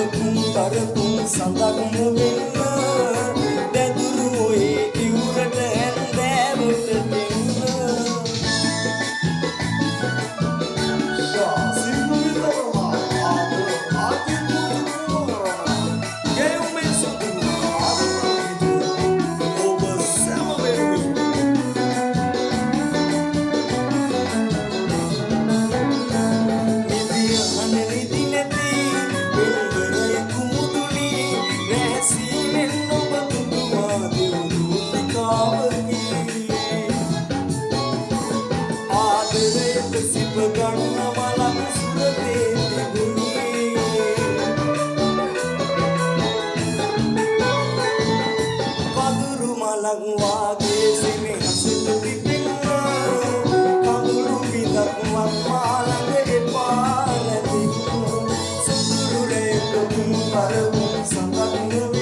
කුම් කරතුම් සඳක් වෙන්න දැදුරු ඔයේ ඉවුරට ඇන්දෑවට දෙන්න සිප ගන්න මලක් සුරතේ තිබුණේ වදුරු මලක් වාගේ සෙනෙහසට තිබෙන්න කඳුළු බිඳක් මාළඟ එපා නැතිව සුදුරුලේ කුම් කරවුම් සඳක්